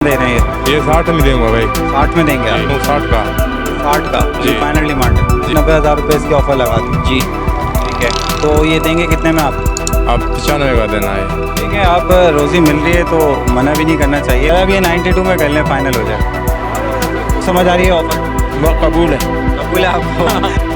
दे रहे हैं ये 60 में देंगे भाई। 60 में देंगे आप? 60 का। 60 का जी। फाइनल डिमांड है। 90,000 रुपये इसकी ऑफर लगा दी। जी ठीक है, तो ये देंगे कितने में आप? अब 95 का देना है। ठीक है, आप रोज़ी मिल रही है तो मना भी नहीं करना चाहिए। अब ये 92 में कर लें, फाइनल हो जाए। समझ आ रही है ऑफर? बहुत कबूल है। कबूल है आपको?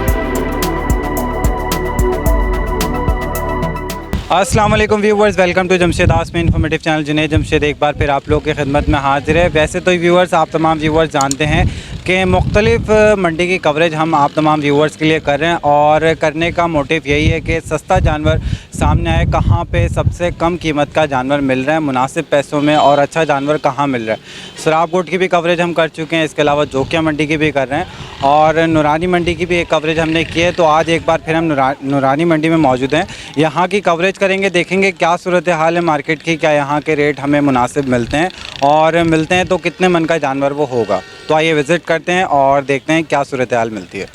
अस्सलाम वालेकुम viewers, welcome to Jamshed Asmi informative channel. Junaid Jamshed एक बार फिर आप लोग की खिदमत में हाजिर है। वैसे तो व्यूवर्स, आप तमाम व्यूवर्स जानते हैं कि मुख्तलिफ मंडी की कवरेज हम आप तमाम व्यूवर्स के लिए कर रहे हैं, और करने का मोटिव यही है कि सस्ता जानवर सामने आए, कहाँ पे सबसे कम कीमत का जानवर मिल रहा है मुनासिब पैसों में, और अच्छा जानवर कहाँ मिल रहा है। सराबकोट की भी कवरेज हम कर चुके हैं, इसके अलावा जोकिया मंडी की भी कर रहे हैं, और नूरानी मंडी की भी एक कवरेज हमने की है। तो आज एक बार फिर हम नूरानी मंडी में मौजूद हैं, यहाँ की कवरेज करेंगे, देखेंगे क्या सूरत हाल है मार्केट की, क्या यहाँ के रेट हमें मुनासिब मिलते हैं, और मिलते हैं तो कितने मन का जानवर वो होगा। तो आइए विज़िट करते हैं और देखते हैं क्या सूरत हाल मिलती है।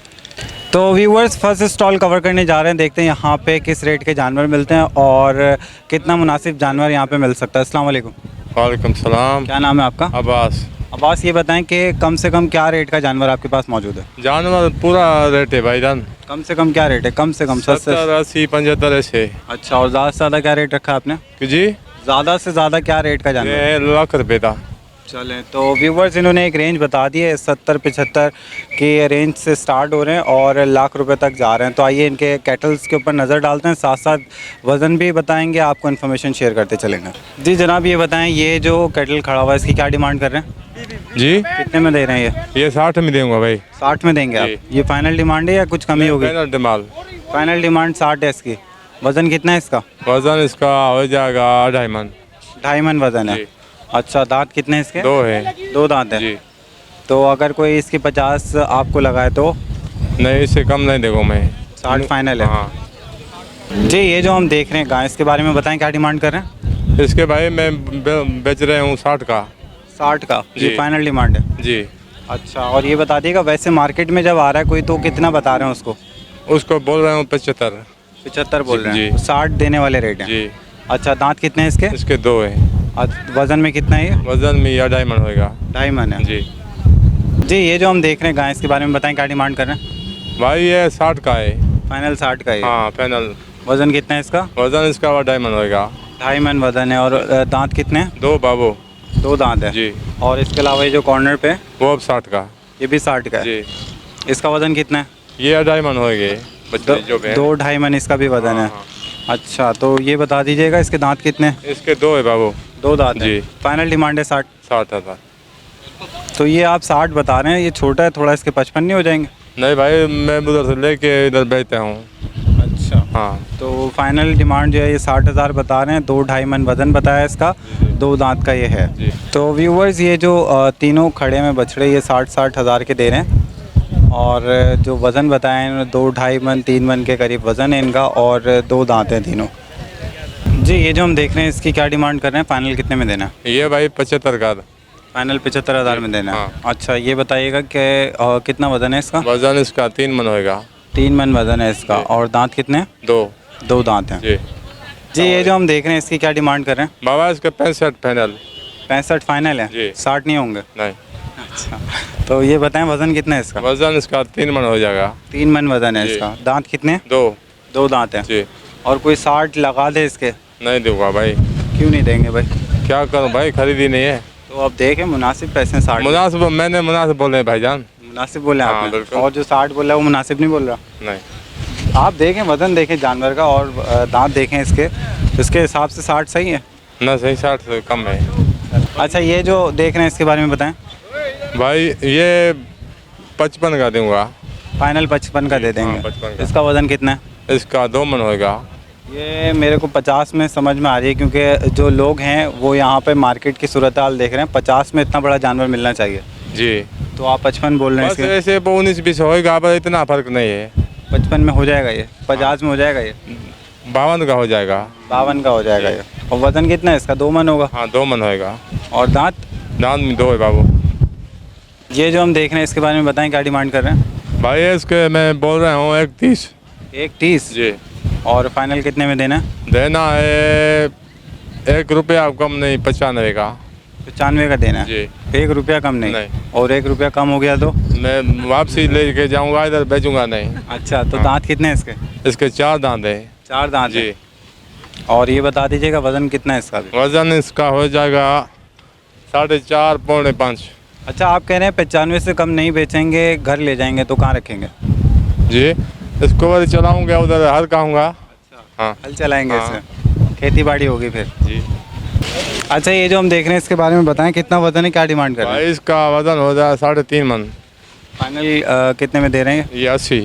तो व्यूवर्स, फर्स्ट स्टॉल कवर करने जा रहे हैं, देखते हैं यहाँ पे किस रेट के जानवर मिलते हैं और कितना मुनासिब जानवर यहाँ पे मिल सकता है। अस्सलाम वालेकुम। वालेकुम सलाम। क्या नाम है आपका? अब्बास। अब्बास, ये बताएं कि कम से कम क्या रेट का जानवर आपके पास मौजूद है? जानवर पूरा रेट है भाईजान। कम से कम क्या रेट है? कम से कम 70, 80, 75 ऐसे। अच्छा, और ज़्यादा से ज़्यादा क्या रेट रखा आपने? जी, ज़्यादा से ज़्यादा क्या रेट का जानवर? ये लाख रुपये था। चलें, तो व्यूवर्स इन्होंने एक रेंज बता दी है, 70-75 के रेंज से स्टार्ट हो रहे हैं और लाख रुपए तक जा रहे हैं। तो आइए इनके कैटल्स के ऊपर नज़र डालते हैं, साथ साथ वज़न भी बताएंगे, आपको इन्फॉर्मेशन शेयर करते चलेंगे। जी जनाब, ये बताएं, ये जो कैटल खड़ा हुआ है इसकी क्या डिमांड कर रहे हैं? जी, कितने में दे रहे हैं ये 60 में देंगे भाई। 60 में देंगे आप? ये फाइनल डिमांड है या कुछ कमी होगी? Final demand. फाइनल डिमांड 60 है इसकी। वज़न कितना है इसका? वजन इसका हो जाएगा 2.5 मन। 2.5 मन वज़न है। जी। अच्छा, दांत कितने हैं इसके? 2 है। 2 दांत है। जी, तो अगर कोई इसकी 50 आपको लगाए तो? नहीं इससे कम नहीं देगा मैं। 60 फाइनल है। हाँ, जी, ये जो हम देख रहे हैं गाय, इसके बारे में बताएं, क्या डिमांड कर रहे हैं? इसके भाई मैं बेच रहे हूँ 60 का। 60 का ये जी। फाइनल डिमांड है। जी, अच्छा, और ये बता दिएगा वैसे मार्केट में जब आ रहा है कोई तो कितना बता रहे हैं उसको? उसको बोल रहे हूँ 75। 75 बोल रहे हैं। जी। 60 देने वाले रेट हैं। जी, अच्छा, दांत कितने हैं इसके? इसके 2 है। वज़न में कितना है ये? वजन में 2.5 मन होएगा। 2.5 मन है। जी, जी, ये जो हम देख रहे हैं गाय, इसके बारे में बताएं, क्या डिमांड कर रहे हैं? भाई ये 60 का है। फाइनल 60 का है। हाँ फाइनल। वज़न कितना है इसका? वजन इसका 2.5 मन होएगा। 2.5 मन वज़न है। और दांत कितने हैं? 2 बाबू। 2 दांत है। जी, और इसके अलावा ये जो कॉर्नर पे है, वो अब 60 का। ये भी 60 का है। जी, इसका वज़न कितना है? ये 2.5 मन होएगे बच्चे जो पे हैं। 2-2.5 मन इसका भी वज़न है। हाँ, अच्छा, तो ये बता दीजिएगा इसके दांत कितने हैं? इसके 2 है बाबू। 2 दांत जी। है। फाइनल डिमांड है 60। 60,000। तो ये आप 60 बता रहे हैं, ये छोटा है थोड़ा, इसके 55 नहीं हो जाएंगे? नहीं भाई, मैं उधर से लेके इधर बेचता हूँ। अच्छा, हाँ तो फाइनल डिमांड जो है ये 60,000 बता रहे हैं। 2-2.5 मन वज़न बताया इसका, 2 दांत का ये है। जी। तो व्यूवर्स, ये जो तीनों खड़े में बछड़े ये 60-60 हज़ार के दे रहे हैं, और जो वज़न बताए हैं 2-2.5 मन 3 मन के करीब वज़न है इनका, और 2 दांत हैं तीनों। जी, ये जो हम देख रहे हैं इसकी क्या डिमांड कर रहे हैं? फाइनल कितने में देना है? ये भाई 75 का। फाइनल 75,000 में देना है। हाँ। अच्छा, ये बताइएगा कि कितना वज़न है इसका? वजन इसका 3 मन होएगा। 3 मन वज़न है इसका। और दांत कितने हैं? 2। 2 दांत हैं। जी, जी, ये जो हम देख रहे हैं इसकी क्या डिमांड कर रहे हैं? बाबा इसका 65 फाइनल। 65 फाइनल है। जी। 60 नहीं होंगे? नहीं, अच्छा, तो ये बताएं वज़न कितना है इसका? वजन इसका 3 मन हो जाएगा। 3 मन वज़न है जी। इसका। दांत कितने हैं? 2। 2 दांत हैं। जी, और कोई 60 लगा दे इसके? नहीं दूंगा भाई। क्यों नहीं देंगे भाई? क्या करूँ भाई, खरीदी नहीं है। तो अब देखें, मुनासिब पैसे हैं 60। मुनासिब, मैंने मुनासिब बोले हैं भाईजान। मुनासिब बोले हाँ, आपने, बिल्कुल। और जो 60 बोला है वो मुनासिब नहीं बोल रहा? नहीं, आप देखें, वज़न देखें जानवर का, और दांत देखें इसके, इसके हिसाब से 60 सही है। ना सही 60 से कम है। अच्छा, ये जो देख रहे हैं इसके बारे में बताएं। भाई ये 55 का दूंगा। फाइनल 55 का दे हाँ, देंगे। 55 का। इसका वज़न कितना है? इसका 2 मन होएगा। ये मेरे को 50 में समझ में आ रही है, क्योंकि जो लोग हैं वो यहाँ पे मार्केट की सूरत हाल देख रहे हैं। 50 में इतना बड़ा जानवर मिलना चाहिए, जी, तो आप 55 बोल रहे हैं बस इसके? ऐसे 19-20 होएगा, पर इतना फर्क नहीं है। 55 में हो जाएगा ये? 50 में हो जाएगा ये? 52 का हो जाएगा। 52 का हो जाएगा ये। और वज़न कितना है इसका? 2 मन होगा। हाँ 2 मन होएगा। और दांत? दांत में 2 है बाबू। ये जो हम देख रहे हैं इसके बारे में बताएं, क्या डिमांड कर रहे हैं? भाई इसके मैं बोल रहा हूँ 130। 130? जी, और फाइनल कितने में देना है? देना है 1 रुपया कम नहीं, 95 का। 95 का देना है। जी 1 रुपया कम नहीं। नहीं। और 1 रुपया कम हो गया तो? मैं वापसी लेके जाऊंगा, इधर बेचूंगा नहीं। अच्छा, तो हाँ। दांत कितने हैं इसके? इसके 4 दांत है। 4 दांत जी है। और ये बता दीजिएगा वज़न कितना है इसका भी? वजन इसका हो जाएगा 4.5 पौने 5। अच्छा, आप कह रहे हैं 95 से कम नहीं बेचेंगे, घर ले जाएंगे तो कहाँ रखेंगे? जी इसको वही चलाऊंगा, उधर हर कहूँगा। हाँ हल चलाएंगे हाँ। इससे, खेती बाड़ी होगी फिर। जी अच्छा, ये जो हम देख रहे हैं इसके बारे में बताएं, कितना वज़न है, क्या डिमांड कर रहे हैं? भाई इसका वजन हो जाए 3.5 मन। फाइनल कितने में दे रहे हैं? ये 80।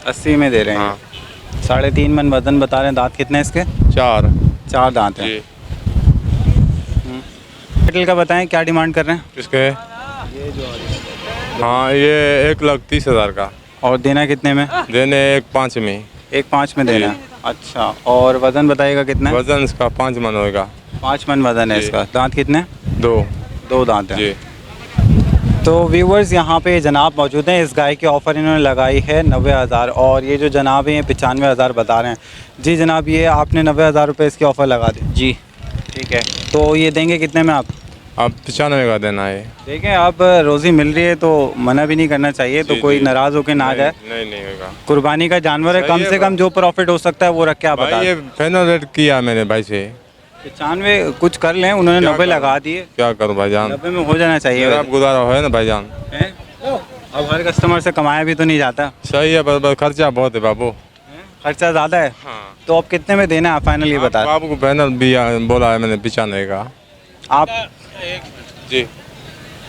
80 में दे रहे हैं। हाँ 3.5 मन वज़न बता रहे हैं। दांत कितने हैं इसके? 4। 4 दांत हैं। जी कैटल का बताएं, क्या डिमांड कर रहे हैं? किसके? हाँ ये 1,30,000 का। और देना कितने में? देने 1.5 में। 1.5 में देना है। अच्छा, और वज़न बताइएगा कितना है? वजन इसका 5 मन होएगा। 5 मन वज़न है जी। इसका। दांत कितने? 2। 2 दांत हैं। जी तो व्यूवर्स, यहाँ पे जनाब मौजूद हैं। इस गाय की ऑफ़र इन्होंने लगाई है 90,000, और ये जो जनाब हैं 95,000 बता रहे हैं। जी जनाब, ये आपने 90,000 रुपये इसकी ऑफ़र लगा दी। जी ठीक है, तो ये देंगे कितने में आप? अब 95 का देना है। देखें, आप रोज़ी मिल रही है तो मना भी नहीं करना चाहिए, तो जी, कोई जी। नाराज़ होकर ना जाए। नहीं होगा। कुर्बानी का जानवर है, सही कम है से कम भाई। जो प्रॉफिट हो सकता है वो रख के आप बता भाई ये फाइनल रेट किया मैंने भाई से। 95 कुछ कर लें, उन्होंने क्या 90 करूं? लगा दिए। क्या करूँ भाईजान? 90 में हो जाना चाहिए। मेरा अब गुजारा है ना भाईजान। हैं? अब हर कस्टमर से कमाया भी तो नहीं जाता। सही है, बस खर्चा बहुत है बाबू। खर्चा ज़्यादा है। हाँ तो अब कितने में देना है फाइनल, ये बता। बाबू को फाइनल भी बोला है मैंने 95 का। आप जी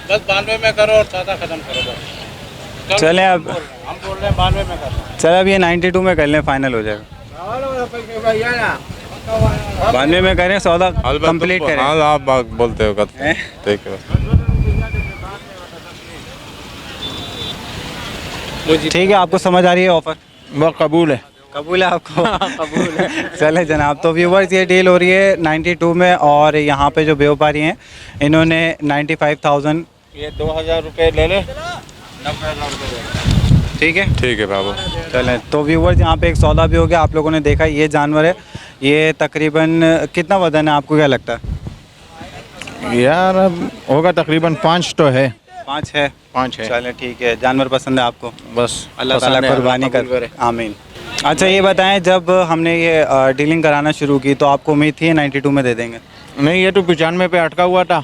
बस 92 में करो और सौदा खत्म करो बस। चलें अब, हम बोल रहे हैं 92 में करो। चल अब ये 92 में कर लें, फाइनल हो जाएगा। 92 में करें, सौदा कंप्लीट करें। हाँ आप बात बोलते हो करते हैं? ठीक है। ठीक है, आपको समझ आ रही है ऑफर? वो कबूल है। कबूल है आपको? कबूल है। चले जनाब, तो व्यूवर्स ये डील हो रही है 92 में, और यहाँ पे जो व्यापारी हैं इन्होंने 95,000। ये 2,000 रुपये ले ले, 90,000 रुपये। ठीक है, ठीक है बाबू। चलें। तो व्यूवर्स, यहाँ पे एक सौदा भी हो गया। आप लोगों ने देखा ये जानवर है, ये तकरीबन कितना वजन है, आपको क्या लगता है? यार अब होगा तकरीबन 5 तो है। 5 है। 5 है। चलें ठीक है, जानवर पसंद है आपको? बस अल्लाह ताला कुर्बानी कर, आमीन। अच्छा ये बताएं, जब हमने ये डीलिंग कराना शुरू की तो आपको उम्मीद थी 92 में दे देंगे? नहीं, ये तो 95 पे अटका हुआ था।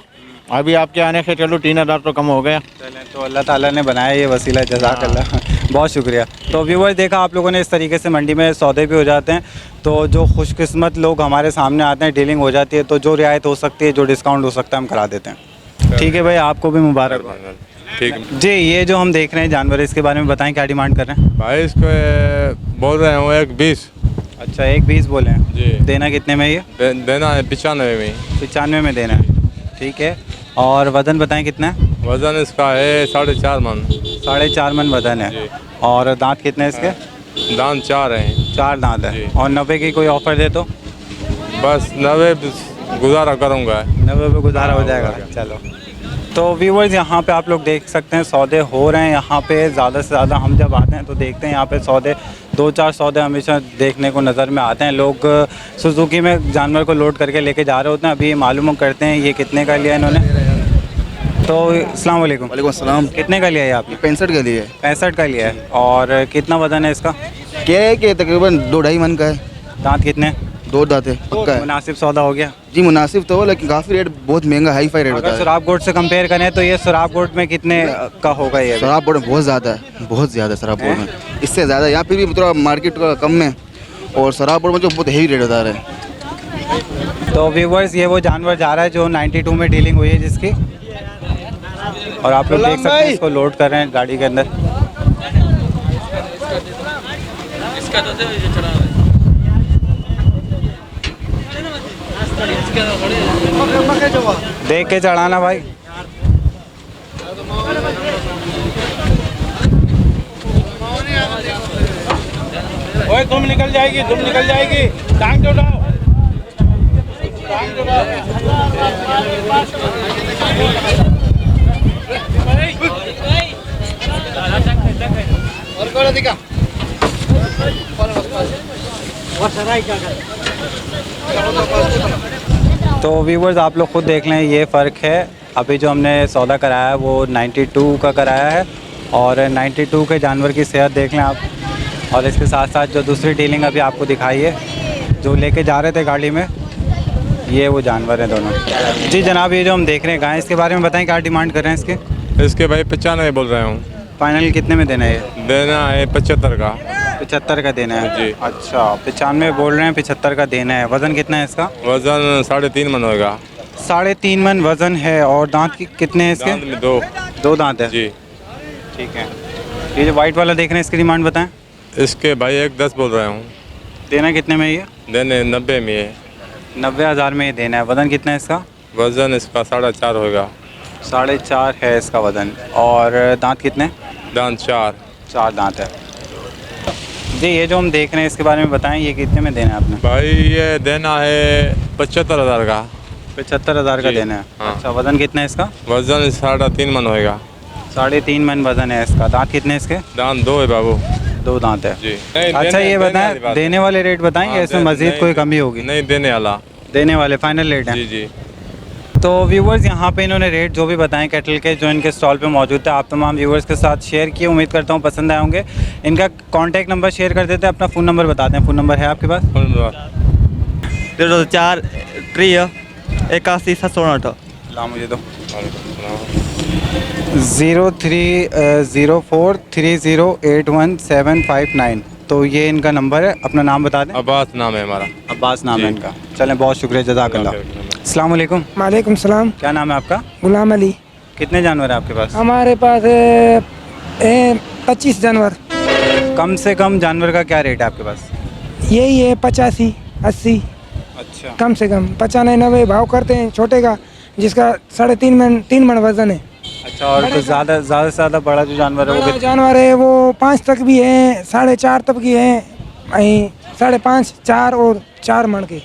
अभी आपके आने से चलो 3,000 तो कम हो गया। चलें, तो अल्लाह ताला ने बनाया ये वसीला, जज़ाकल्लाह। बहुत शुक्रिया। तो व्यूअर्स, देखा आप लोगों ने, इस तरीके से मंडी में सौदे भी हो जाते हैं। तो जो खुशकिस्मत लोग हमारे सामने आते हैं, डीलिंग हो जाती है, तो जो रियायत हो सकती है, जो डिस्काउंट हो सकता है, हम करा देते हैं। ठीक है भाई, आपको भी मुबारक। ठीक है जी, ये जो हम देख रहे हैं जानवर, इसके बारे में बताएं, क्या डिमांड कर रहे हैं? भाई इसको बोल रहे हो 1,20। अच्छा, 1,20 बोले हैं। जी देना कितने में ये? देना है 95 में। 95 में देना है। ठीक है, और वज़न बताएं कितना है? वजन इसका है 4.5 मन। 4.5 मन वज़न है। जी। और दांत कितने हैं इसके? दांत 4 हैं। 4 दांत है। जी। और 90 की कोई ऑफ़र दे तो? बस 90 गुजारा करूँगा। 90 पे गुजारा हो हाँ, जाएगा। हो गया। चलो, तो व्यूवर्स, यहाँ पे आप लोग देख सकते हैं सौदे हो रहे हैं। यहाँ पे ज़्यादा से ज़्यादा हम जब आते हैं तो देखते हैं यहाँ पे सौदे, 2-4 सौदे हमेशा देखने को नज़र में आते हैं। लोग सुजुकी में जानवर को लोड करके लेके जा रहे होते हैं। अभी मालूम करते हैं ये कितने का लिया इन्होंने। तो अस्सलाम वालेकुम। वालेकुम अस्सलाम। कितने का लिया है आपने? 65 के लिए 65 का लिया है। और कितना वज़न है इसका? क्या है कि तकरीबन 2-2.5 मन का है। दांत कितने? 2 दांत है, पक्का है। मुनासिब सौदा हो गया? जी मुनासिब तो हो, लेकिन काफ़ी रेट बहुत महंगा, हाई फाई रेट अगर होता है। सुराब गोट से कंपेयर करें तो ये सुराब गोट में कितने का होगा ये? शराब बोर्ड में बहुत ज़्यादा है, बहुत ज़्यादा शराब बोर्ड में, इससे ज़्यादा यहाँ पे भी थोड़ा मार्केट का कम में, और शराब बोर्ड में जो बहुत हेवी रेट बता रहे हैं। तो व्यूवर्स, ये वो जानवर जा रहा है जो 92 में डीलिंग हुई है जिसकी, और आप लोग देख सकते हैं इसको लोड कर रहे हैं गाड़ी के अंदर। देख के चढ़ाना भाई। ओए तुम निकल जाएगी, तुम निकल जाएगी। टांग जो लाओ। और कौन दिखा? तो व्यूवर्स, आप लोग खुद देख लें, ये फ़र्क है अभी जो हमने सौदा कराया है वो 92 का कराया है और 92 के जानवर की सेहत देख लें आप। और इसके साथ साथ जो दूसरी डीलिंग अभी आपको दिखाई है जो लेके जा रहे थे गाड़ी में, ये वो जानवर हैं दोनों। जी जनाब, ये जो हम देख रहे हैं गाय, इसके बारे में बताएं क्या डिमांड कर रहे हैं इसके? इसके भाई 95 बोल रहे हूँ। फाइनल कितने में देना है ये? देना है 75 का। 75 का देना है जी। अच्छा, 95 बोल रहे हैं, 75 का देना है। वज़न कितना है इसका? वजन 3.5 मन होगा। 3.5 मन वज़न है। और दांत कितने हैं इसके? दांत में 2। 2 दांत है। जी। ठीक है। ये जो वाइट वाला देख रहे हैं इसकी डिमांड बताएं। इसके भाई 1.10 बोल रहे हूँ। देना कितने में ये? देने 90 में है। 90,000 में ये देना है। वज़न कितना है इसका? वजन इसका 4.5 होगा। 4.5 है इसका वज़न। और दांत कितने? दांत 4। 4 दांत है। जी ये जो हम देख रहे हैं इसके बारे में बताएं, ये कितने में देना है आपने? भाई ये देना है 75,000 का। 75,000 का जी। देना है। हाँ। अच्छा, वज़न कितना है इसका? वजन 3.5 मन होगा। 3.5 मन वज़न है इसका। दांत कितने हैं इसके? दांत 2 है बाबू। 2 दांत है। जी। अच्छा ये बताएं, देने वाले रेट बताएं या इसमें मज़ीद कोई कमी होगी? नहीं, देने वाला। देने वाले फाइनल रेट है। जी जी। तो व्यूवर्स यहाँ पे इन्होंने रेट जो भी बताएं कैटल के जो इनके स्टॉल पे मौजूद है, आप तमाम व्यूवर्स के साथ शेयर किए। उम्मीद करता हूँ पसंद आए होंगे। इनका कांटेक्ट नंबर शेयर कर देते हैं, अपना फ़ोन नंबर बताते हैं। फ़ोन नंबर है आपके पास? 04 81 708। ला मुझे दो। 0304308175 तो ये इनका नंबर है। अपना नाम बता दें। अब्बास नाम है हमारा। अब्बास नाम है जी। इनका। चलें, बहुत शुक्रिया, जज़ाकल्लाह। अस्सलाम वालेकुम। वालेकुम सलाम। क्या नाम है आपका? गुलाम अली। कितने जानवर हैं आपके पास? हमारे पास 25 जानवर। कम से कम जानवर का क्या रेट है आपके पास? यही है 85 80। अच्छा। कम से कम 95 90 भाव करते हैं छोटे का, जिसका 3.5 मन वजन है। अच्छा, और कुछ ज़्यादा से ज़्यादा बड़ा जो जानवर है वो बड़ा कितना? जानवर है वो 5 तक भी है, 4.5 तक की है, 5.5 4 और 4 मन के।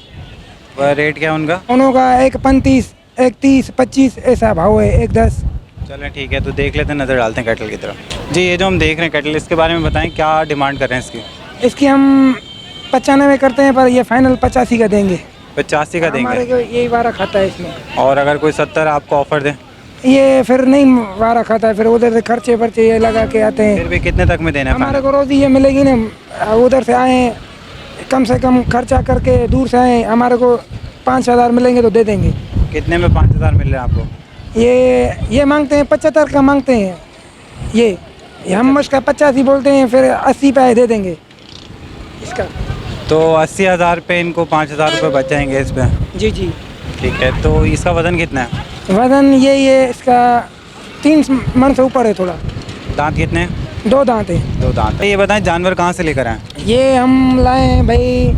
वह रेट क्या है उनका? उनका 1.35 1.30 25 ऐसा भाव है, 1.10। चलें ठीक है, तो देख लेते हैं, नज़र डालते हैं कैटल की तरफ। जी ये जो हम देख रहे हैं कैटल, इसके बारे में बताएं क्या डिमांड कर रहे हैं इसकी? इसकी हम 95 करते हैं, पर ये फाइनल 85 का देंगे। 85 का हमारे देंगे। को यही वारा खाता है इसमें। और अगर कोई 70 आपको ऑफर दे? ये फिर नहीं वारा खाता है, फिर उधर से खर्चे वर्चे ये लगा के आते फिर हैं। भी कितने तक में देना है? हमारे को रोजी ये मिलेगी ना, उधर से आए कम से कम खर्चा करके दूर से आए, हमारे को 5,000 मिलेंगे तो दे देंगे। कितने में 5,000 मिल रहे हैं आपको? ये मांगते हैं 75 का मांगते हैं। ये हम उसका 85 बोलते हैं, फिर 80 पे दे देंगे इसका। तो 80,000 पे इनको 5,000 रुपये बच जाएंगे इस पर। जी जी। ठीक है, तो इसका वज़न कितना है? वजन यही है इसका 3 मन से ऊपर है थोड़ा। दांत कितने हैं? 2 दांत है। 2 दांत। ये बताएं जानवर कहाँ से लेकर आए? ये हम लाए हैं भाई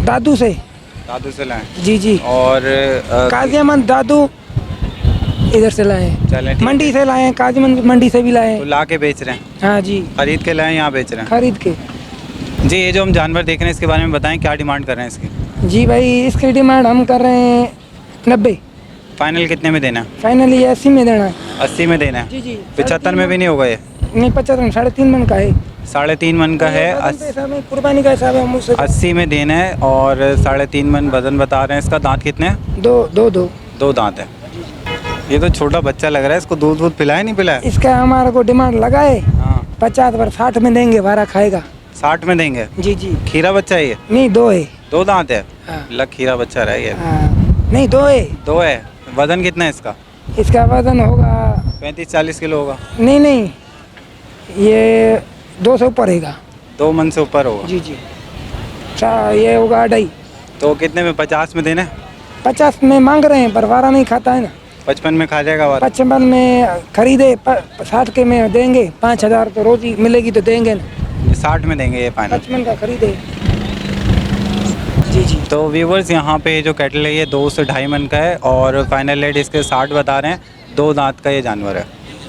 दादू से। दादू से लाए? जी जी। और काजियामंद दादू इधर से लाए हैं, चलें ठीक मंडी से लाए हैं, काजियामंद मंडी से भी लाए तो हैं। ला के बेच रहे हैं? हाँ जी, खरीद के लाए हैं, यहाँ बेच रहे हैं? खरीद के। जी ये जो हम जानवर देख रहे हैं इसके बारे में बताएं क्या डिमांड कर रहे हैं इसकी? जी भाई इसकी डिमांड हम कर रहे हैं 90। फाइनल कितने में देना है? फाइनली 80 में देना है। 80 में देना है? जी जी। 75 में भी नहीं होगा ये? नहीं 75 3.5 मन का है। 3.5 मन का है। वजन पे हिसाब है, कुर्बानी का हिसाब है मुझसे। 80 में देना है और 3.5 मन वजन बता रहे हैं इसका। दांत कितने हैं? 2 दांत है। ये तो छोटा बच्चा लग रहा है, इसको दूध पिलाया नहीं पिलाया? इसका हमारे को डिमांड लगाए हाँ। 50 पर 60 में देंगे, वारा खाएगा। 60 में देंगे? जी जी। खीरा बच्चा है ये? नहीं 2 है। 2 दांत है? हाँ। लग खीरा बच्चा रह गया। हाँ, नहीं 2 है। 2 है। वजन कितना है इसका? इसका वजन होगा 35-40 किलो होगा? नहीं ये 2 से ऊपर रहेगा। 2 मन से ऊपर होगा? जी जी। ये होगा 2.5। तो कितने में? 50 में देना है? 50 में मांग रहे हैं, पर वारा नहीं खाता है ना। 55 में खा जाएगा वाला? 55 में खरीदे 60 के में देंगे। 5,000 तो रोजी मिलेगी तो देंगे ना। 60 में देंगे ये फाइनल? 55 का खरीदे। जी जी। तो व्यूवर्स यहाँ पे जो कैटल है ये 2 से 2.5 मन का है और फाइनल रेट इसके 60 बता रहे हैं। 2 दांत का ये जानवर है।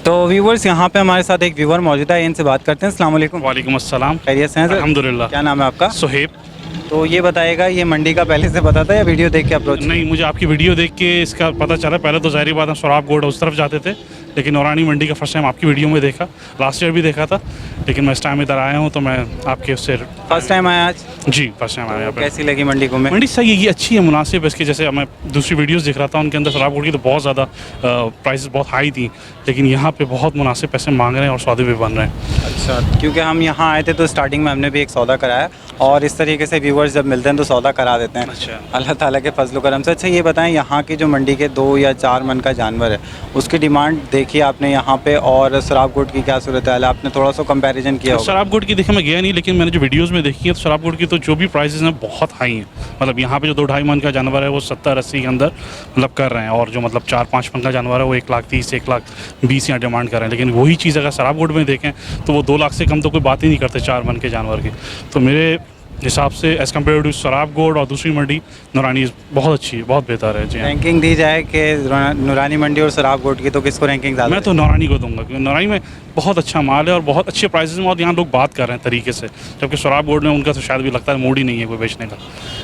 तो व्यूवर्स यहाँ पे हमारे साथ एक व्यूवर मौजूद है, इनसे बात करते हैं। अस्सलाम वालेकुम। वालेकुम अस्सलाम। खैरियत से हैं सर? अल्हम्दुलिल्लाह। क्या नाम है आपका? सुहेब। तो ये बताएगा, ये मंडी का पहले से पता था या वीडियो देख के अप्रोच? नहीं, मुझे आपकी वीडियो देख के इसका पता चला। पहले तो ज़ाहिर बात हम सोराब गोड उस तरफ जाते थे, लेकिन नौरानी मंडी का फर्स्ट टाइम आपकी वीडियो में देखा। लास्ट ईयर भी देखा था, लेकिन मैं इस टाइम इधर आया हूँ तो मैं आपके उससे फर्स्ट टाइम आया आज? जी फर्स्ट टाइम आया यहाँ पे। कैसी लगी मंडी को? मंडी सही है, ये अच्छी है, मुनासिब है। इसके जैसे मैं दूसरी वीडियोस देख रहा था, उनके अंदर सोराब गोड की तो बहुत ज़्यादा प्राइसेस बहुत हाई थी, लेकिन यहाँ पे बहुत मुनासिब पैसे मांग रहे हैं और सौदे भी बन रहे हैं। अच्छा, क्योंकि हम यहाँ आए थे तो स्टार्टिंग में हमने भी एक सौदा कराया, और इस तरीके से व्यूवर्स जब मिलते हैं तो सौदा करा देते हैं। अच्छा। अल्लाह ताला के फजल करम से। अच्छा, ये बताएं, यहाँ की जो मंडी के 2 या 4 मन का जानवर है, उसकी डिमांड देखी आपने यहाँ पे, और शराब गोट की क्या सूरत है? आपने थोड़ा सा कंपैरिजन किया होगा। शराब गोट की देखिए मैं गया नहीं, लेकिन मैंने जो वीडियोस में देखी है तो शराब गोट की तो जो भी प्राइसेस हैं बहुत हाई हैं। मतलब यहाँ पे जो 2-2.5 मन का जानवर है वो 70-80 के अंदर मतलब कर रहे हैं, और जो मतलब 4-5 मन का जानवर है वो 1,30,000 1,20,000 यहाँ डिमांड कर रहे हैं। लेकिन वही चीज़ अगर शराब गोट में देखें तो वो 2 लाख से कम तो कोई बात ही नहीं करते 4 मन के जानवर की। तो मेरे हिसाब से एज़ कम्पेयर टू शराब गोड और दूसरी मंडी नूरानी बहुत अच्छी है, बहुत बेहतर है। जी रैंकिंग दी जाए कि नूरानी मंडी और शराब गोट की, तो किसको रैंकिंग ज़्यादा? मैं तो नौरानी को दूंगा, क्योंकि नौरानी में बहुत अच्छा माल है और बहुत अच्छे प्राइसेस में, और यहाँ लोग बात कर रहे हैं तरीके से, जबकि शराब गोड में उनका तो शायद भी लगता है मूड ही नहीं है कोई बेचने का।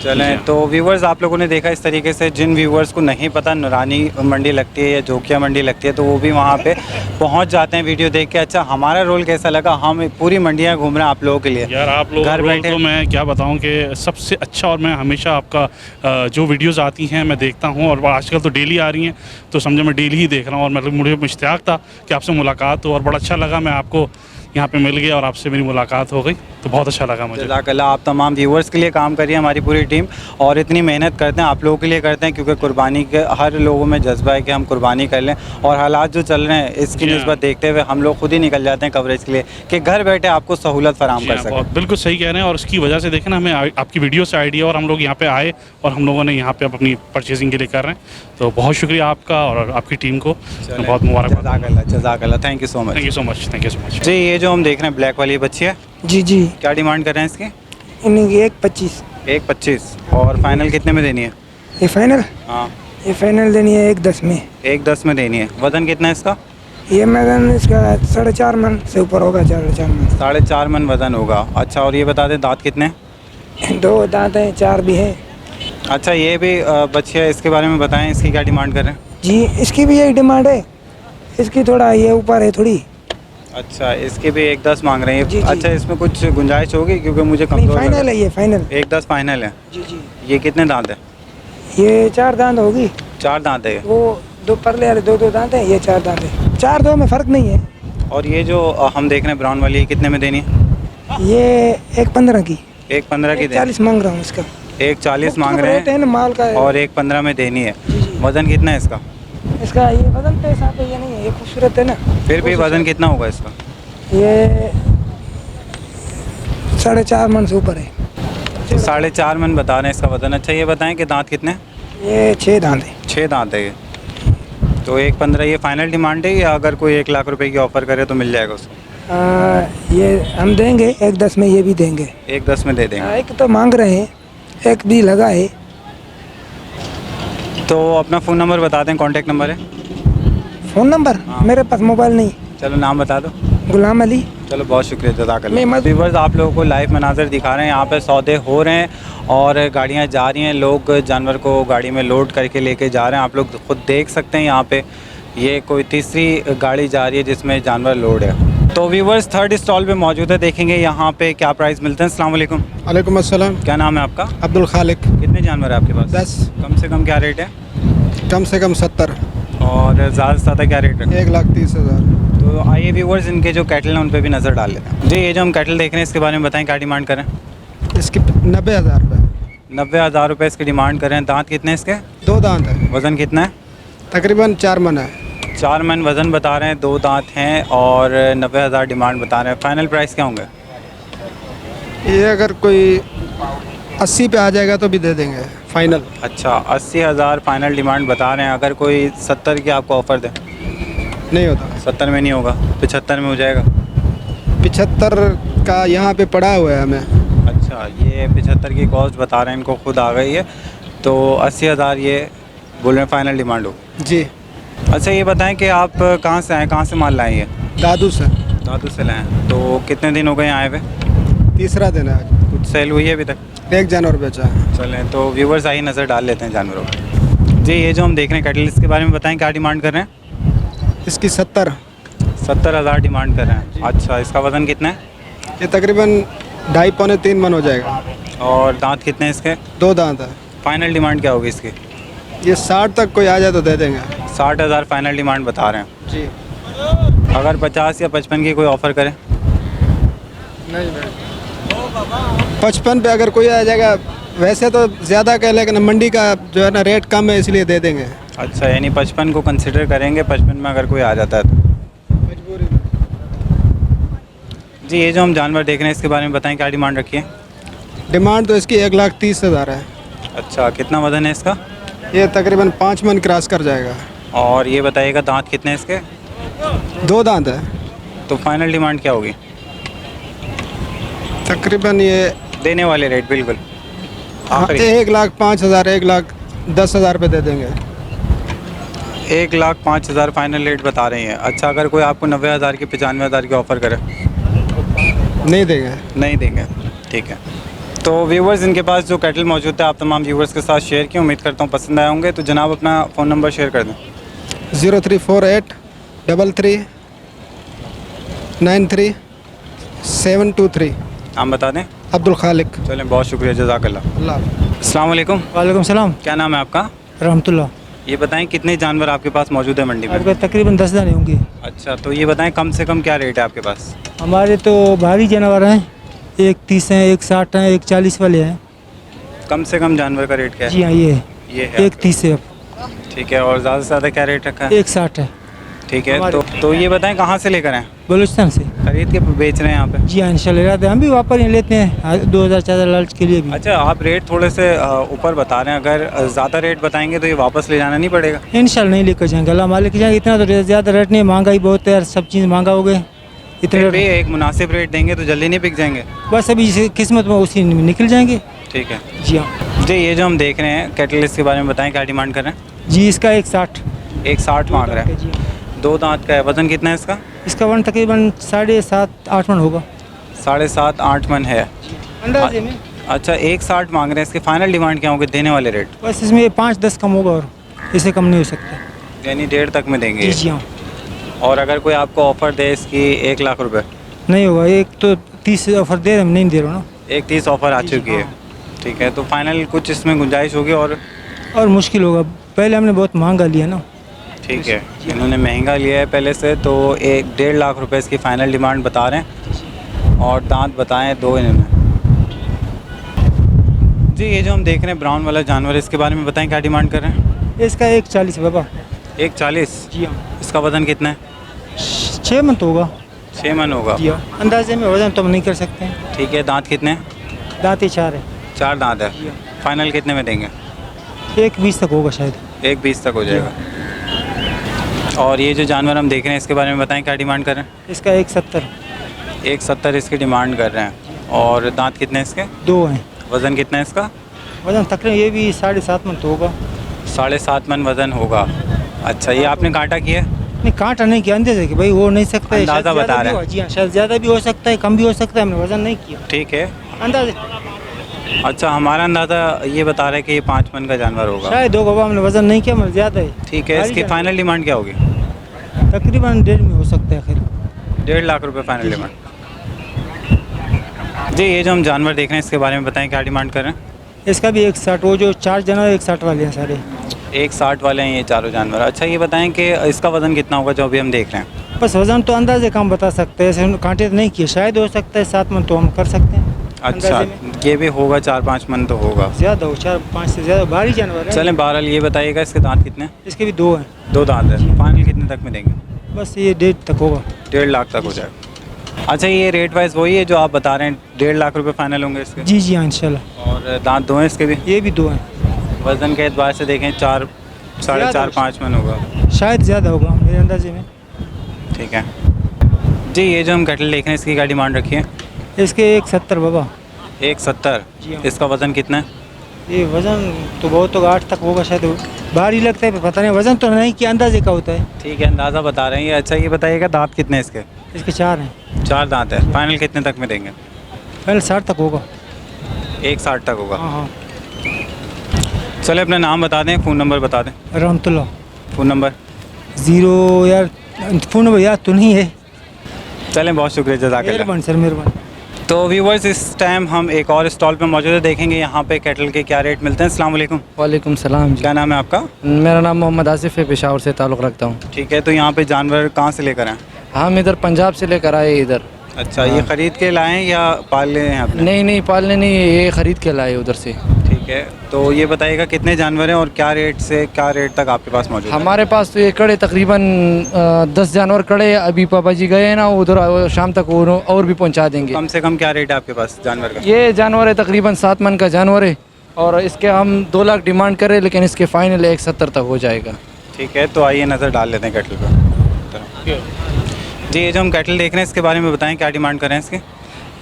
चलें, तो व्यूवर्स आप लोगों ने देखा इस तरीके से, जिन व्यूवर्स को नहीं पता नूरानी मंडी लगती है या जोकिया मंडी लगती है, तो वो भी वहाँ पे पहुँच जाते हैं वीडियो देख के। अच्छा, हमारा रोल कैसा लगा? हम पूरी मंडियाँ घूम रहे हैं आप लोगों के लिए। यार आप लोग घर बैठे तो मैं क्या बताऊं कि सबसे अच्छा, और मैं हमेशा आपका जो वीडियोस आती हैं मैं देखता हूं, और आजकल तो डेली आ रही हैं, तो समझो मैं डेली ही देख रहा हूं, और मतलब मुझे इश्तियाक था कि आपसे मुलाकात हो, और बड़ा अच्छा लगा, मैं आपको यहाँ पे मिल गया और आपसे मेरी मुलाकात हो गई, तो बहुत अच्छा लगा मुझे। जज़ाकल्लाह। आप तमाम व्यूवर्स के लिए काम करिए, हमारी पूरी टीम, और इतनी मेहनत करते हैं आप लोगों के लिए करते हैं, क्योंकि कुर्बानी के हर लोगों में जज्बा है कि हम कुर्बानी कर लें, और हालात जो चल रहे हैं इसकी निस्बत देखते हुए हम लोग खुद ही निकल जाते हैं कवरेज के लिए, कि घर बैठे आपको सहूलत फराम कर सकें। बिल्कुल सही कह रहे हैं, और उसकी वजह से देखें ना, हमें आपकी वीडियो से आइडिया, और हम लोग यहाँ पे आए और हम लोगों ने यहाँ पे अपनी परचेजिंग के लिए कर रहे हैं, तो बहुत शुक्रिया आपका और आपकी टीम को बहुत मुबारकबाद। जज़ाकल्लाह, जज़ाकल्लाह, thank you so much. Thank you so much, thank you so much. जी, ये जो हम देख रहे हैं ब्लैक वाली बच्ची है, जी जी, क्या डिमांड कर रहे हैं इसकी? इनकी 1,25,000। 1,25,000। और फाइनल कितने में देनी है? ये फाइनल, हाँ, ये फाइनल देनी है 1,10,000 में। 1,10,000 में देनी है। वज़न कितना है इसका? ये मैगन इसका 4.5 मन से ऊपर होगा, 4.5 मन। 4.5 मन वज़न होगा। अच्छा, और ये बता दें दांत कितने हैं? 2 दांत हैं, 4 भी है। अच्छा, ये भी बच्ची है, इसके बारे में बताएं, इसकी क्या डिमांड कर रहे हैं? जी, इसकी भी यही डिमांड है, इसकी थोड़ा ये ऊपर है थोड़ी। अच्छा, इसके भी 1,10,000 मांग रहे हैं। जी, जी। अच्छा, इसमें कुछ गुंजाइश होगी, क्योंकि मुझे नहीं, कमज़ोर फाइनल है ये, फाइनल। 1,10,000 फाइनल है। जी जी, ये कितने दांत है? ये 4 दांत होगी। 4 दांत है। वो 2 परले वाले 2 दांत हैं, ये 4 दांत है। 4-2 में फ़र्क नहीं है। और ये जो हम देख रहे हैं ब्राउन वाली, ये कितने में देनी है? ये 1,15,000 की। 1,15,000 की देनी? 40 मांग रहा हूँ इसका। 1,40,000 मांग रेट रहे है ना माल का हैं, है। और 1,15,000 में देनी है। जी, जी। वज़न कितना है इसका? इसका ये वजन पे हिसाब पे ये नहीं है, ये खूबसूरत है ना। फिर भी वज़न कितना होगा इसका? ये 4.5 मन से ऊपर है। तो 4.5 मन बता रहे हैं इसका वज़न। अच्छा, ये बताएं कि दांत कितने हैं? ये 6 दांत है। 6 दांत है ये। तो 1,15,000 ये फाइनल डिमांड है, या अगर कोई 1,00,000 रुपए की ऑफ़र करे तो मिल जाएगा उसको? ये हम देंगे 1,10,000 में, ये भी देंगे। 1,10,000 में दे देंगे। एक तो मांग रहे हैं, एक भी लगा है। तो अपना फ़ोन नंबर बता दें, कॉन्टैक्ट नंबर है? फ़ोन नंबर मेरे पास मोबाइल नहीं। चलो नाम बता दो। गुलाम अली। चलो, बहुत शुक्रिया, जज़ाकल्लाह। मैं व्यूअर्स, आप लोगों को लाइव मनाज़र दिखा रहे हैं, यहाँ पे सौदे हो रहे हैं और गाड़ियाँ जा रही हैं, लोग जानवर को गाड़ी में लोड करके लेके जा रहे हैं। आप लोग खुद देख सकते हैं यहाँ पे, ये कोई तीसरी गाड़ी जा रही है जिसमें जानवर लोड है। तो व्यूअर्स, 3rd स्टॉल पे मौजूद है, देखेंगे यहाँ पे क्या प्राइस मिलते हैं। अस्सलाम वालेकुम। वालेकुम अस्सलाम। क्या नाम है आपका? अब्दुल खालिक। कितने जानवर है आपके पास? 10। कम से कम क्या रेट है? कम से कम 70। और ज़्यादा से ज़्यादा क्या रेट है? 1,30,000। तो आइए व्यूअर्स, इनके जो कैटल हैं उन पे भी नज़र डाल लेते हैं। जी, ये जो हम कैटल देख रहे हैं इसके बारे में बताएं, क्या डिमांड करें? इसकी 90,000 रुपये। 90,000 रुपये इसकी डिमांड करें। दांत कितने हैं इसके? 2 दांत है। वज़न कितना है? तकरीबन 4 मन है। 4 मन वज़न बता रहे हैं, 2 दांत हैं, और 90,000 डिमांड बता रहे हैं। फाइनल प्राइस क्या होंगे? ये अगर कोई 80 पे आ जाएगा तो भी दे देंगे फाइनल। अच्छा, 80,000 फाइनल डिमांड बता रहे हैं। अगर कोई 70 की आपको ऑफ़र दे? नहीं होता। 70 में नहीं होगा, 75 में हो जाएगा? 75 का यहाँ पे पड़ा हुआ है हमें। अच्छा, ये 75 की कॉस्ट बता रहे हैं, इनको खुद आ गई है, तो 80,000 ये बोल रहे हैं फाइनल डिमांड हो। जी। अच्छा, ये बताएं कि आप कहाँ से आए, कहाँ से माल लाए ये? दादू से। दादू से लाए हैं। तो कितने दिन हो गए आए हुए? 3रा दिन है आज। कुछ सेल हुई है अभी तक? एक जानवर बेचा है। चलें तो व्यूवर्स आइए नज़र डाल लेते हैं जानवरों पर। जी ये जो हम देख रहे हैं कैटल, इसके बारे में बताएं क्या डिमांड कर रहे हैं? इसकी 70,000 डिमांड कर रहे हैं। अच्छा, इसका वज़न कितना है? ये तकरीबन 2.5-3 मन हो जाएगा। और दांत कितने हैं इसके? 2 दांत है। फाइनल डिमांड क्या होगी इसकी? ये 60 तक कोई आ जाए तो दे देंगे। 60,000 फाइनल डिमांड बता रहे हैं। जी। अगर 50 या 55 की कोई ऑफ़र करें? 55 पे अगर कोई आ जाएगा, वैसे तो ज़्यादा कह, लेकिन मंडी का जो है ना रेट कम है, इसलिए दे देंगे। अच्छा, यानी 55 को कंसिडर करेंगे, 55 में अगर कोई आ जाता है तो। मजबूरी में। जी ये जो हम जानवर देख रहे हैं इसके बारे में बताएं क्या डिमांड रखी है? डिमांड तो इसकी 1,30,000 है। अच्छा, कितना वज़न है इसका? ये तकरीबन 5 मन क्रॉस कर जाएगा। और ये बताइएगा दांत कितने हैं इसके? 2 दांत है। तो फाइनल डिमांड क्या होगी? तकरीबन ये देने वाले रेट बिल्कुल हाँ, आखिरी। 1,05,000 1,10,000 पे दे देंगे। 1,05,000 फाइनल रेट बता रही हैं। अच्छा, अगर कोई आपको 90,000 की 95,000 की ऑफ़र करे? नहीं देंगे। नहीं देंगे, ठीक है। तो व्यूवर्स इनके पास जो कैटल मौजूद है आप तमाम व्यूवर्स के साथ शेयर किए, उम्मीद करता हूँ पसंद आए होंगे। तो जनाब अपना फ़ोन नंबर शेयर कर दें। 0348 33 93 723। नाम बता दें। अब्दुल खालिक। चलें, बहुत शुक्रिया, जज़ाकल्लाह। अल्लाह हाफ़िज़। अस्सलाम वालेकुम। वालेकुम सलाम। क्या नाम है आपका? रहमतुल्लाह। ये बताएं कितने जानवर आपके पास मौजूद है मंडी में? आपके तकरीबन 10 दाने होंगे। अच्छा, तो ये बताएं कम से कम क्या रेट है आपके पास? हमारे तो भारी जानवर हैं, एक 30 हैं, एक 60 हैं, एक 40 वाले हैं। कम से कम जानवर का रेट क्या है? जी हाँ, ये है ये है एक 30 है, ठीक है। और ज़्यादा से ज़्यादा क्या रेट रखा है? एक 60 है। ठीक है। तो ये बताएं कहाँ से लेकर आए? बलूचिस्तान से। खरीद के बेच रहे हैं यहाँ पे? जी हाँ, इंशाल्लाह हम भी वापस ही लेते हैं 2,000-4,000 लालच के लिए भी। अच्छा, आप रेट थोड़े से ऊपर बता रहे हैं। अगर ज़्यादा रेट बताएंगे तो ये वापस ले जाना नहीं पड़ेगा? इंशाल्लाह नहीं लेकर जाएंगे, अल्लाह मालिक जाएंगे। इतना तो ज़्यादा रेट नहीं, महंगाई बहुत है, सब चीज़ महंगा हो गए। फिर इतने भी एक मुनासिब रेट देंगे तो जल्दी नहीं बिक जाएंगे? बस अभी इसी किस्मत में उसी में निकल जाएंगे। ठीक है जी हाँ। जी। ये जो हम देख रहे हैं कैटलिस्ट के बारे में बताएं क्या डिमांड कर रहे हैं? जी इसका एक 60। 1,60 मांग रहा है। जी हाँ। 2 दांत का है। वज़न कितना है इसका? इसका वन तकरीबन 7.5-8 मन होगा 7.5-8 मन है। अंदाजे में। अच्छा, 1,60 मांग रहे हैं। इसके फाइनल डिमांड क्या होंगे देने वाले रेट? बस इसमें 5-10 कम होगा और इससे कम नहीं हो सकता। यानी 1.5 तक में देंगे? जी हाँ। और अगर कोई आपको ऑफ़र दे इसकी 1 लाख रुपए? नहीं होगा, एक तो 30 ऑफर दे रहे, नहीं दे रहा हूँ ना। 1,30 ऑफ़र आ चुकी है। ठीक है, तो फाइनल कुछ इसमें गुंजाइश होगी? और मुश्किल होगा, पहले हमने बहुत महंगा लिया ना। ठीक है, इन्होंने महंगा लिया है पहले से, तो 1.5 लाख रुपए इसकी फ़ाइनल डिमांड बता रहे हैं। और दांत बताएं 2 इन्होंने। जी ये जो हम देख रहे हैं ब्राउन वाला जानवर, इसके बारे में बताएं क्या डिमांड कर रहे हैं? इसका 140 बाबा। 140? जी हाँ। इसका वज़न कितना है? 6 मन तो होगा। 6 मन होगा? जी हाँ, अंदाजे में वजन तो हम नहीं कर सकते हैं। ठीक है, दांत कितने हैं? दांत ही 4 है। 4 दांत है। फाइनल कितने में देंगे? 120 तक होगा शायद। 120 तक हो जाएगा। और ये जो जानवर हम देख रहे हैं इसके बारे में बताएं क्या डिमांड कर रहे हैं? इसका 170। 170 इसकी डिमांड कर रहे हैं। और दांत कितने हैं इसके? 2 हैं। वज़न कितना है इसका? वजन तकरीबन ये भी 7.5 मन तो होगा। 7.5 मन वज़न होगा। अच्छा, ये आपने कांटा किया है? नहीं कांटा नहीं किया, अंदाजे कि भाई हो नहीं सकता है। अंदाज़ा बता रहे हैं? जी हाँ, शायद ज़्यादा भी हो सकता है, कम भी हो सकता है, हमने वजन नहीं किया। ठीक है, अंदाजे अच्छा हमारा अंदाज़ा ये बता रहा है कि ये 5 मन का जानवर होगा। शायद होगा बाबा, हमने वजन नहीं किया, मतलब ज़्यादा है। ठीक है, इसकी फाइनल डिमांड क्या होगी? तकरीबन 1.5 में हो सकता है। खैर 1.5 लाख रुपए फाइनल डिमांड। जी ये जो हम जानवर देख रहे हैं इसके बारे में बताएं क्या डिमांड कर रहे हैं? इसका भी 160, वो जो 4 जानवर 160 वाले हैं सारे। 160 वाले हैं ये चारों जानवर। अच्छा ये बताएं कि इसका वज़न कितना होगा जो अभी हम देख रहे हैं? बस वजन तो अंदाजे कम बता सकते हैं, ऐसे कांटे तो नहीं किए, शायद हो सकता है 7 मन तो हम कर सकते हैं। अच्छा, ये भी होगा 4-5 मन तो होगा। ज़्यादा हो, 4-5 से ज़्यादा भारी जानवर है। चलें बहरहाल ये बताइएगा इसके दांत कितने हैं? इसके भी 2 हैं। 2 दांत है। फाइनल कितने तक में देंगे? बस ये 1.5 तक होगा। 1.5 लाख तक हो जाएगा। अच्छा ये रेट वाइज वही है जो आप बता रहे हैं, 1.5 लाख रुपए फाइनल होंगे इसके? जी जी हाँ इंशाल्लाह। और दांत 2 हैं इसके भी? ये भी 2 हैं। वज़न के एतबार से देखें 4, 4.5-5 मन होगा। शायद ज़्यादा होगा मेरे अंदाजे में। ठीक है जी। ये जो हम कैटल देख रहे हैं इसकी क्या डिमांड रखी है? इसके 170 बाबा। 170? जी हाँ। इसका वज़न कितना है? ये वज़न तो बहुत होगा, 8 तक होगा शायद। भारी लगता है पर पता नहीं, वज़न तो नहीं कि अंदाजे का होता है। ठीक है, अंदाज़ा बता रहे हैं ये। अच्छा ये बताइएगा दांत कितने हैं इसके? इसके 4 हैं। 4 दांत है। फाइनल कितने तक में देंगे? पहले 60 तक होगा। 160 तक होगा। हाँ हाँ चले अपना नाम बता दें, फ़ोन नंबर बता दें। रहमतुल्लाह फ़ोन नंबर 0 यार फ़ोन नंबर याद तो नहीं है। चलें, बहुत शुक्रिया, जज़ाकल्लाह। मेहरबानी सर मेहरबानी। तो व्यूवर्स, इस टाइम हम एक और स्टॉल पे मौजूद है, देखेंगे यहाँ पे कैटल के क्या रेट मिलते हैं। अस्सलाम वालेकुम, वालेकुम सलाम जी। क्या नाम है आपका? मेरा नाम मोहम्मद आसिफ है, पेशावर से ताल्लुक़ रखता हूँ। ठीक है, तो यहाँ पे जानवर कहाँ से लेकर आए? हम इधर पंजाब से लेकर आए इधर। अच्छा, ये ख़रीद के लाए हैं या पाले हैं आपने? नहीं नहीं, पालने नहीं, ये ख़रीद के लाए उधर से। ठीक है, तो ये बताइएगा कितने जानवर हैं और क्या रेट से क्या रेट तक आपके पास मौजूद है? हमारे पास तो ये कड़े तकरीबन 10 जानवर कड़े, अभी पापा जी गए हैं ना उधर, शाम तक और भी पहुँचा देंगे। कम से कम क्या रेट है आपके पास जानवर का? ये जानवर है तकरीबन 7 मन का जानवर है और इसके हम 2 लाख डिमांड करें, लेकिन इसके फ़ाइनल 170 तक हो जाएगा। ठीक है, तो आइए नज़र डाल लेते हैं कैटल पर। जी, ये जो हम कैटल देख रहे हैं इसके बारे में बताएं, क्या डिमांड कर रहे हैं इसके?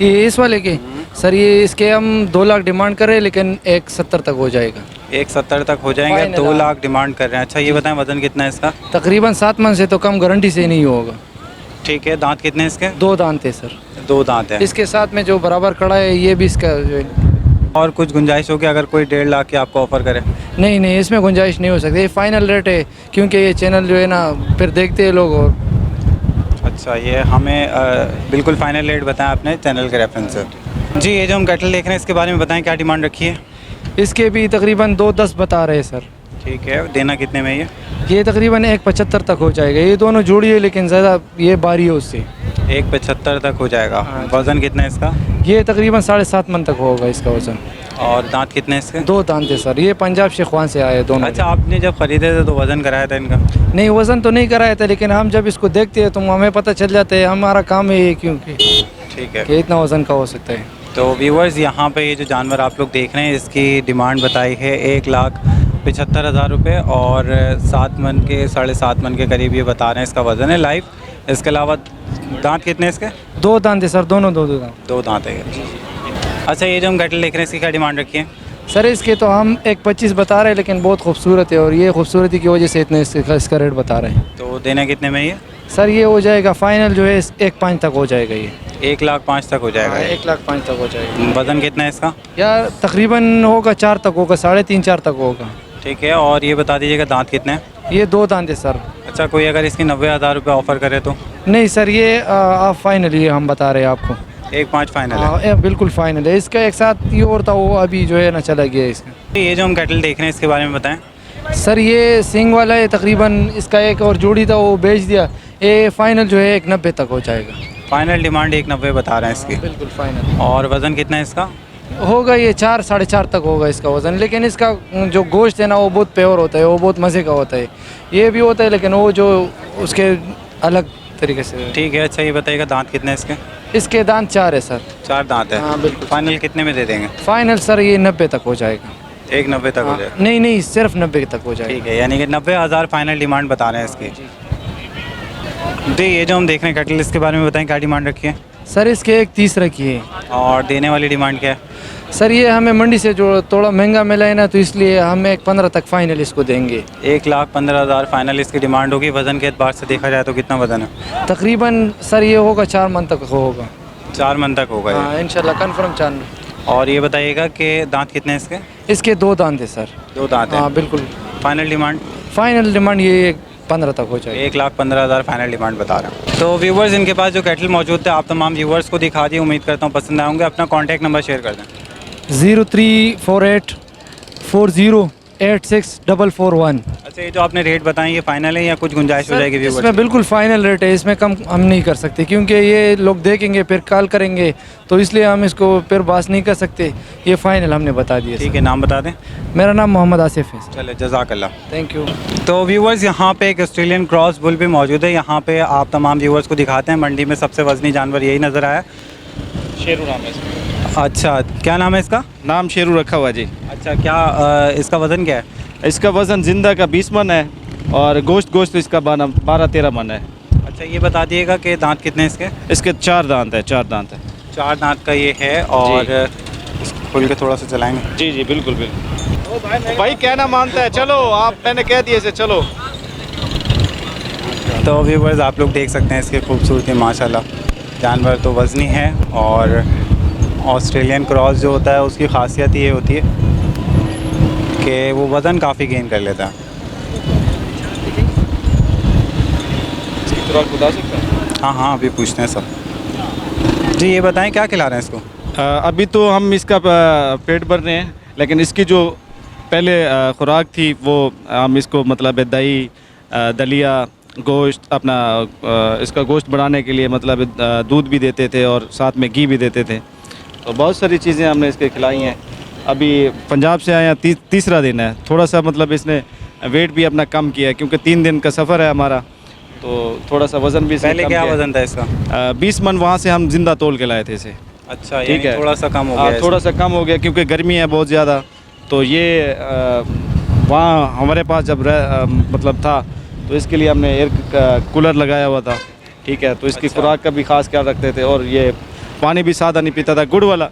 ये इस वाले के सर, ये इसके हम 2 लाख डिमांड करें, लेकिन 170 तक हो जाएगा। 170 तक हो जाएंगे, Final, 2 लाख डिमांड कर रहे हैं। अच्छा, ये बताएं वज़न कितना है इसका? तकरीबन 7 मन से तो कम गारंटी से नहीं होगा। ठीक है, दांत कितने हैं इसके? 2 दांत है सर। 2 दांत है। इसके साथ में जो बराबर कड़ा है ये भी इसका जो है। और कुछ गुंजाइश होगी अगर कोई 1.5 लाख की आपको ऑफ़र करे? नहीं नहीं, इसमें गुंजाइश नहीं हो सकती, ये फाइनल रेट है, क्योंकि ये चैनल जो है ना फिर देखते हैं लोग। और अच्छा, ये हमें बिल्कुल फाइनल रेट बताएं आपने चैनल के रेफरेंस से। जी, ये जो हम कैटल देख रहे हैं इसके बारे में बताएं, क्या डिमांड रखी है? इसके भी तकरीबन 2.10 बता रहे हैं सर। ठीक है, देना कितने में ये तकरीबन 1.75 तक हो जाएगा। ये दोनों जोड़ी है, लेकिन ज़्यादा ये बारी है उससे। 1.75 तक हो जाएगा। हाँ। वज़न कितना है इसका? ये तकरीबन 7.5 मन तक होगा इसका वज़न। और दांत कितने हैं इसके? 2 दांत है सर। ये पंजाब शेखवान से आए दोनों। अच्छा, आपने जब ख़रीदे थे तो वज़न कराया था इनका? नहीं, वज़न तो नहीं कराया था, लेकिन हम जब इसको देखते हैं तो हमें पता चल जाता है, हमारा काम है ये, क्योंकि ठीक है, कि इतना वज़न का हो सकता है। तो व्यूवर्स, यहाँ पे ये जो जानवर आप लोग देख रहे हैं इसकी डिमांड बताई है 1,75,000 रुपये और 7 मन के 7.5 मन के करीब ये बता रहे हैं इसका वज़न है लाइव। इसके अलावा दांत कितने हैं इसके? 2 दांत है सर, दोनों 2 दांत। 2 दांत है। अच्छा, ये जो हम कैटल देख रहे हैं इसकी क्या डिमांड रखी है? सर इसके तो हम 1.25 बता रहे हैं, लेकिन बहुत खूबसूरत है और ये खूबसूरती की वजह से इतने इसका रेट बता रहे हैं। तो देना कितने में ये? सर ये हो जाएगा फाइनल जो है 1.5 तक हो जाएगा। ये 1,05,000 तक हो जाएगा। 1,05,000 तक हो जाएगा। वज़न कितना है इसका? यार तकरीबन होगा 4 तक होगा, 3.5-4 तक होगा। ठीक है, और ये बता दीजिएगा दांत कितने हैं? ये 2 दांत है सर। अच्छा, कोई अगर इसकी 90,000 रुपये ऑफ़र करे तो? नहीं सर, ये आप फाइनल ये हम बता रहे हैं आपको। 1.5 फाइनल है। हाँ, बिल्कुल फाइनल है। इसका एक साथ ये और था, वो अभी जो है ना चला गया इसका। ये जो हम कैटल देख रहे हैं इसके बारे में बताएं। सर ये सिंग वाला है, तकरीबन इसका एक और जोड़ी था वो बेच दिया। ये फाइनल जो है 1.90 तक हो जाएगा। फाइनल डिमांड 1.90 बता रहे हैं इसकी। बिल्कुल फाइनल। और वज़न कितना है इसका? होगा ये 4-4.5 तक होगा इसका वज़न, लेकिन इसका जो गोश्त है ना वो बहुत प्योर होता है, वो बहुत मज़े का होता है। ये भी होता है, लेकिन वो जो उसके अलग तरीके से। ठीक है, अच्छा ये बताइएगा दांत कितने हैं इसके? इसके दांत 4 है सर। 4 दांत है। हाँ बिल्कुल। फाइनल कितने में दे देंगे? फाइनल सर ये 90 तक हो जाएगा। 1.90 तक हो हाँ, जाएगा। नहीं नहीं, सिर्फ 90 तक हो जाएगा। ठीक है, यानी कि 90,000 फाइनल डिमांड बता रहे हैं इसकी। जी, ये जो हम देख रहे हैं कैटल इसके बारे में बताएं, क्या डिमांड रखी है? सर इसके 1.30 रखी है। और देने वाली डिमांड क्या है? सर ये हमें मंडी से जो थोड़ा महंगा मिला है ना, तो इसलिए हम 1.15 तक फाइनल इसको देंगे। 1,15,000 फाइनल इसकी डिमांड होगी। वज़न के एतबार से देखा जाए तो कितना वज़न है? तकरीबन सर ये होगा 4 मन तक होगा। 4 मन तक होगा ये। हाँ इंशाल्लाह कन्फर्म 4 मन। और ये बताइएगा कि दांत कितने हैं इसके? इसके 2 दांत है सर। 2 दांत है। हाँ बिल्कुल। Final demand? फाइनल डिमांड ये 15 तक हो जाएगी। 1,15,000 फाइनल डिमांड बता रहे हैं। तो व्यूवर्स, इनके पास जो कैटल मौजूद थे आप तमाम व्यूवर्स को दिखा दिए, उम्मीद करता हूँ पसंद आएंगे। अपना कॉन्टैक्ट नंबर शेयर कर दें। 0348 408644 अच्छा, ये जो आपने रेट बताएं ये फाइनल है या कुछ गुंजाइश हो जाएगी व्यूवर्स? इसमें बिल्कुल फाइनल रेट है, इसमें कम हम नहीं कर सकते, क्योंकि ये लोग देखेंगे फिर कॉल करेंगे, तो इसलिए हम इसको फिर बात नहीं कर सकते। ये फाइनल हमने बता दिया। ठीक है, नाम बता दें। मेरा नाम मोहम्मद आसिफ है। चले, जज़ाकल्लाह। Thank you. तो व्यूवर्स, यहाँ पे एक ऑस्ट्रेलियन क्रॉस बुल भी मौजूद है। यहाँ पे आप तमाम व्यूवर्स को दिखाते हैं। मंडी में सबसे वज़नी जानवर यही नज़र आया। शेरू नाम है इसका। अच्छा, क्या नाम है इसका? नाम शेरू रखा हुआ जी। अच्छा, क्या इसका वज़न क्या है? इसका वज़न जिंदा का 20 मन है और गोश्त इसका 12-13 मन है। अच्छा, ये बता दिएगा कि दांत कितने हैं इसके? इसके 4 दांत है। 4 दांत है। 4 दांत का ये है। और इसको खोल के थोड़ा सा चलाएंगे। जी जी बिल्कुल बिल्कुल। भाई कहना मानता है, चलो आप, मैंने कह दिए से चलो। तो व्यूवर्स, आप लोग देख सकते हैं इसकी खूबसूरती। माशाल्लाह जानवर तो वज़नी है और ऑस्ट्रेलियन क्रॉस जो होता है उसकी खासियत ये होती है कि वो वज़न काफ़ी गेन कर लेता है। इसकी खुराक बता सकते हैं? हाँ हाँ, अभी पूछते हैं सब। जी ये बताएं क्या खिला रहे हैं इसको? अभी तो हम इसका पेट भर रहे हैं, लेकिन इसकी जो पहले खुराक थी वो हम इसको मतलब दही, दलिया, गोश्त अपना इसका गोश्त बढ़ाने के लिए मतलब दूध भी देते थे और साथ में घी भी देते थे। तो बहुत सारी चीज़ें हमने इसके खिलाई हैं। अभी पंजाब से आए हैं, तीसरा दिन है। थोड़ा सा मतलब इसने वेट भी अपना कम किया है क्योंकि 3 दिन का सफ़र है हमारा, तो थोड़ा सा वज़न भी पहले क्या वज़न था इसका? 20 मन वहाँ से हम जिंदा तोल के लाए थे इसे। अच्छा, ठीक है, थोड़ा सा कम हो गया। थोड़ा सा कम हो गया क्योंकि गर्मी है बहुत ज़्यादा। तो ये वहाँ हमारे पास जब मतलब था तो इसके लिए हमने एयर कूलर लगाया हुआ था। ठीक है, तो इसकी खुराक का भी खास ख्याल रखते थे और ये पानी भी सादा नहीं पीता था, गुड़ वाला।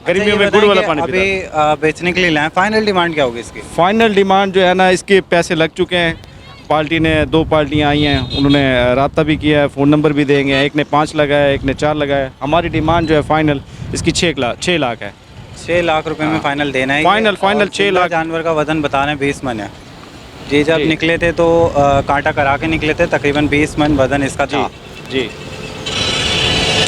गर्मियों में गुड़ वाला पानी पीता। अभी बेचने के लिए लाए, फाइनल डिमांड क्या होगी इसकी? फाइनल डिमांड जो है ना, इसके पैसे लग चुके हैं। पार्टी ने 2 पार्टियाँ आई हैं, उन्होंने राब्ता भी किया है, फ़ोन नंबर भी देंगे। एक ने 5 लगाया, एक ने 4 लगाया। हमारी डिमांड जो है फाइनल इसकी 6 लाख है। 6 लाख रुपए में फाइनल देना है। फाइनल 6 लाख। जानवर का वजन बता रहे हैं 20 मन है जी। जब निकले थे तो कांटा करा के निकले थे, तकरीबन 20 मन वजन इसका था जी।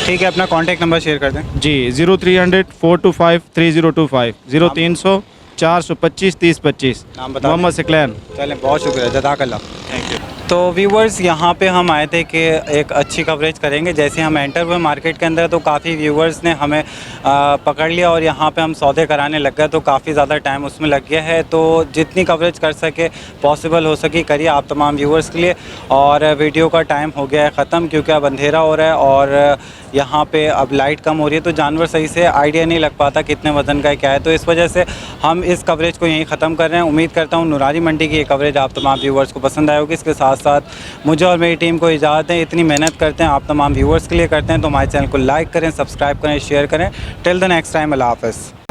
ठीक है, अपना कॉन्टैक्ट नंबर शेयर कर दें। जी 0300 425 3025 0300 425 3025। नाम बता मोहम्मद सिकलैन। चलें, बहुत शुक्रिया, जज़ाकल्लाह। Thank you. तो व्यूवर्स यहाँ पे हम आए थे कि एक अच्छी कवरेज करेंगे। जैसे हम एंटर हुए मार्केट के अंदर तो काफ़ी व्यूवर्स ने हमें पकड़ लिया और यहाँ पे हम सौदे कराने लग गए, तो काफ़ी ज़्यादा टाइम उसमें लग गया है। तो जितनी कवरेज कर सके, पॉसिबल हो सके, करिए आप तमाम व्यूवर्स के लिए। और वीडियो का टाइम हो गया है ख़त्म क्योंकि अब अंधेरा हो रहा है और यहाँ पे अब लाइट कम हो रही है, तो जानवर सही से आइडिया नहीं लग पाता कितने वज़न का क्या है। तो इस वजह से हम इस कवरेज को यहीं ख़त्म कर रहे हैं। उम्मीद करता हूँ नुरानी मंडी की ये कवरेज आप तमाम व्यूवर्स को पसंद आई होगी। इसके साथ साथ मुझे और मेरी टीम को इजाज़त दें। इतनी मेहनत करते हैं आप तमाम व्यूवर्स के लिए करते हैं, तो हमारे चैनल को लाइक करें, सब्सक्राइब करें, शेयर करें। टिल द नेक्स्ट टाइम, अल्लाह हाफ़िज़।